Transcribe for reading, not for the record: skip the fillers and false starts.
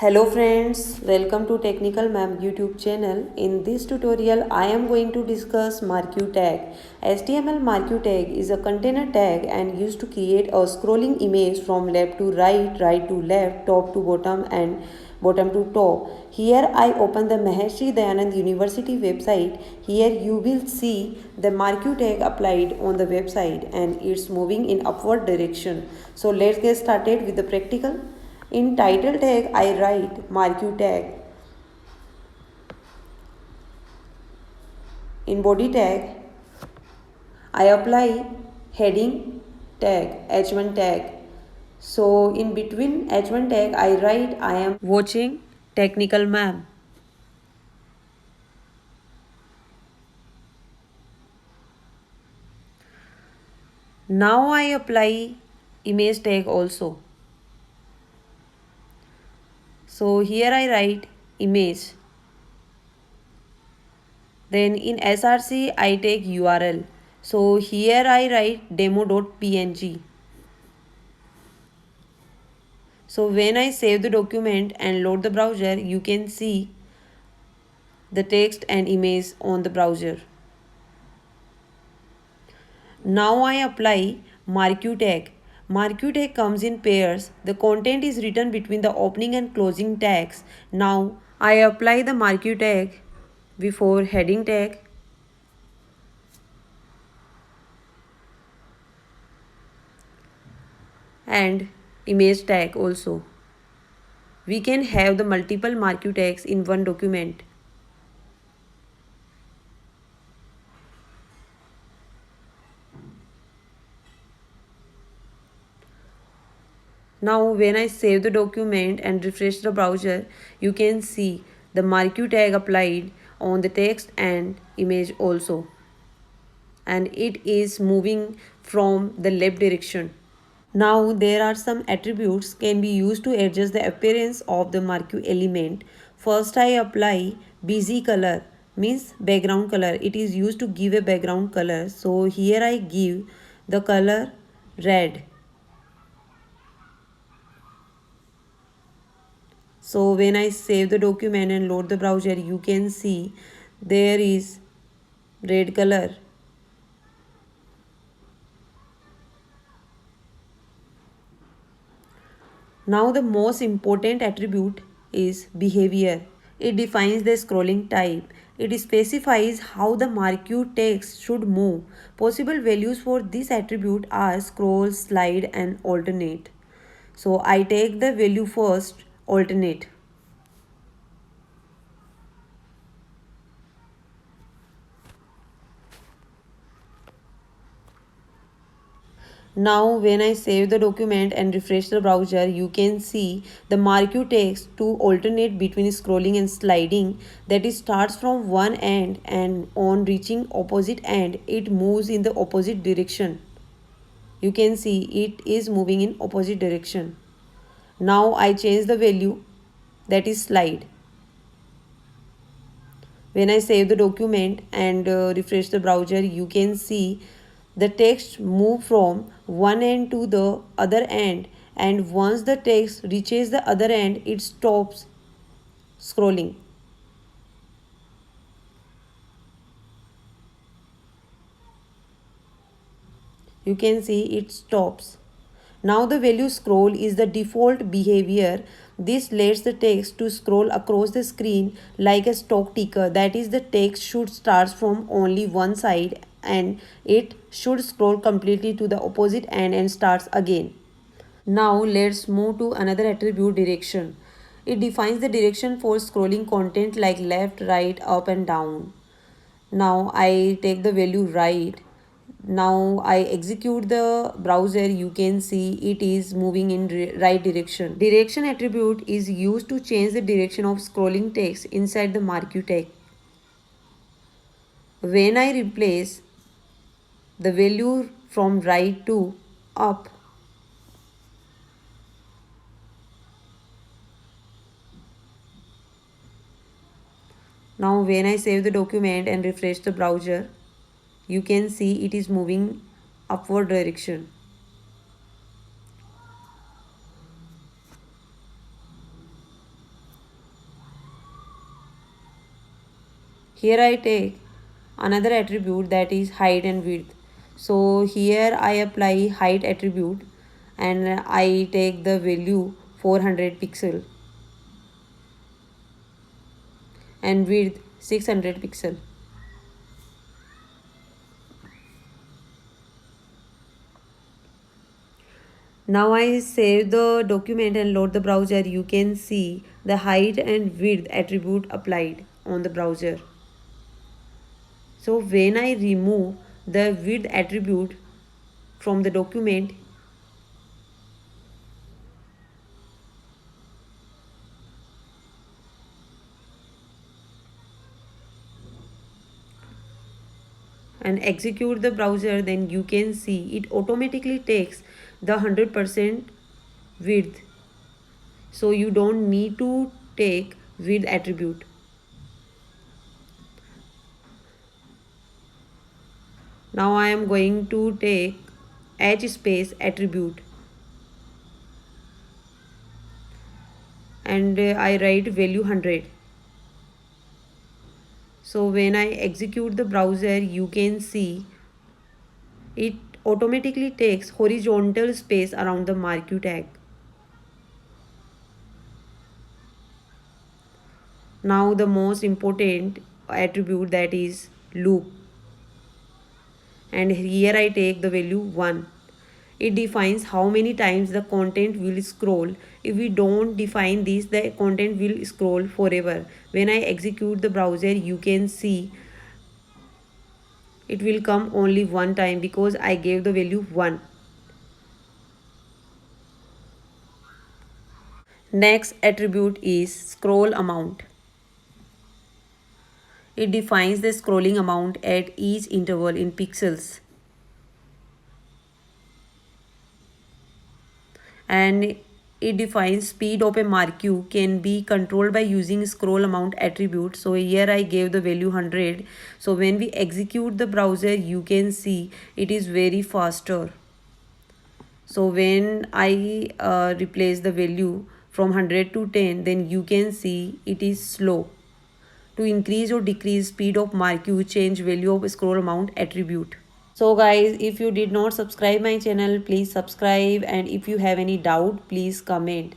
Hello friends, welcome to Technical Ma'am YouTube channel. In this tutorial, I am going to discuss marquee tag. HTML marquee tag is a container tag and used to create a scrolling image from left to right, right to left, top to bottom and bottom to top. Here I open the Maharishi Dayanand University website. Here you will see the marquee tag applied on the website and it's moving in upward direction. So let's get started with the practical. In title tag, I write marquee tag. In body tag, I apply heading tag, H1 tag. So in between H1 tag, I write I am watching Technical Ma'am. Now I apply image tag also. So here I write image. Then in SRC I take URL. So here I write demo.png. So when I save the document and load the browser, you can see the text and image on the browser. Now I apply marquee tag. Marquee tag comes in pairs. The content is written between the opening and closing tags. Now I apply the marquee tag before heading tag and image tag also. We can have the multiple marquee tags in one document. Now when I save the document and refresh the browser, you can see the marquee tag applied on the text and image also. And it is moving from the left direction. Now there are some attributes can be used to adjust the appearance of the marquee element. First I apply busy color means background color. It is used to give a background color. So here I give the color red. So when I save the document and load the browser, you can see there is red color. Now the most important attribute is behavior. It defines the scrolling type. It specifies how the marquee text should move. Possible values for this attribute are scroll, slide and alternate. So I take the value first, alternate. Now when I save the document and refresh the browser, you can see the marquee text to alternate between scrolling and sliding, that it starts from one end and on reaching opposite end it moves in the opposite direction. You can see it is moving in opposite direction. Now I change the value, that is slide. When I save the document and refresh the browser, you can see the text move from one end to the other end, and once the text reaches the other end, it stops scrolling. You can see it stops. Now the value scroll is the default behavior. This lets the text to scroll across the screen like a stock ticker. That is, the text should start from only one side and it should scroll completely to the opposite end and starts again. Now let's move to another attribute, direction. It defines the direction for scrolling content like left, right, up and down. Now I take the value right. Now I execute the browser, you can see it is moving in right direction. Direction attribute is used to change the direction of scrolling text inside the marquee tag. When I replace the value from right to up, now when I save the document and refresh the browser, you can see it is moving upward direction. Here I take another attribute, that is height and width. So here I apply height attribute and I take the value 400 pixel and width 600 pixel. Now I save the document and load the browser. You can see the height and width attribute applied on the browser. So when I remove the width attribute from the document, and execute the browser, then you can see it automatically takes the 100% width. So you don't need to take width attribute. Now I am going to take h space attribute and I write value 100. So when I execute the browser, you can see it automatically takes horizontal space around the marquee tag. Now the most important attribute, that is loop, and here I take the value 1. It defines how many times the content will scroll. If we don't define this, the content will scroll forever. When I execute the browser, you can see it will come only one time because I gave the value 1. Next attribute is scroll amount. It defines the scrolling amount at each interval in pixels. And it defines speed of a marquee can be controlled by using scroll amount attribute. So here I gave the value 100. So when we execute the browser, you can see it is very faster. So when I replace the value from 100 to 10, then you can see it is slow. To increase or decrease speed of marquee, change value of scroll amount attribute. So guys, if you did not subscribe my channel, please subscribe, and if you have any doubt, please comment.